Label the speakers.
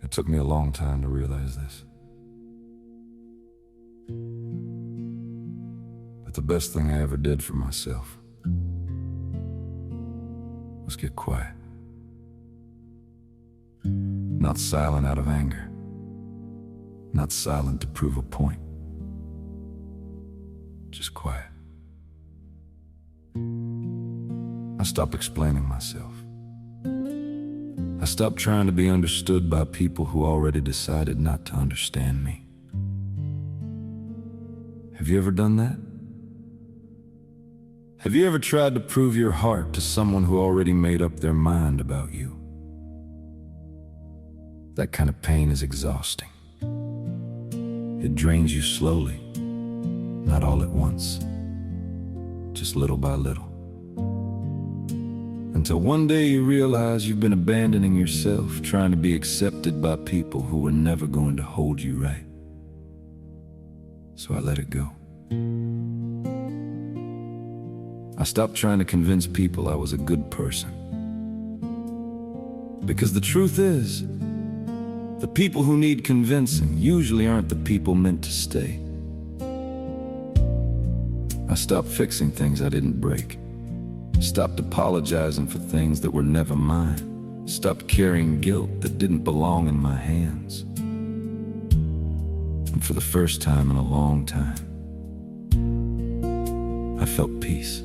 Speaker 1: It took me a long time to realize this. But the best thing I ever did for myself was get quiet. Not silent out of anger. Not silent to prove a point. Just quiet. I stopped explaining myself. I stopped trying to be understood by people who already decided not to understand me. Have you ever done that? Have you ever tried to prove your heart to someone who already made up their mind about you? That kind of pain is exhausting. It drains you slowly, not all at once, just little by little. Until one day you realize you've been abandoning yourself, trying to be accepted by people who were never going to hold you right. So I let it go. I stopped trying to convince people I was a good person. Because the truth is, the people who need convincing usually aren't the people meant to stay. I stopped fixing things I didn't break. Stopped apologizing for things that were never mine. Stopped carrying guilt that didn't belong in my hands. And for the first time in a long time, I felt peace.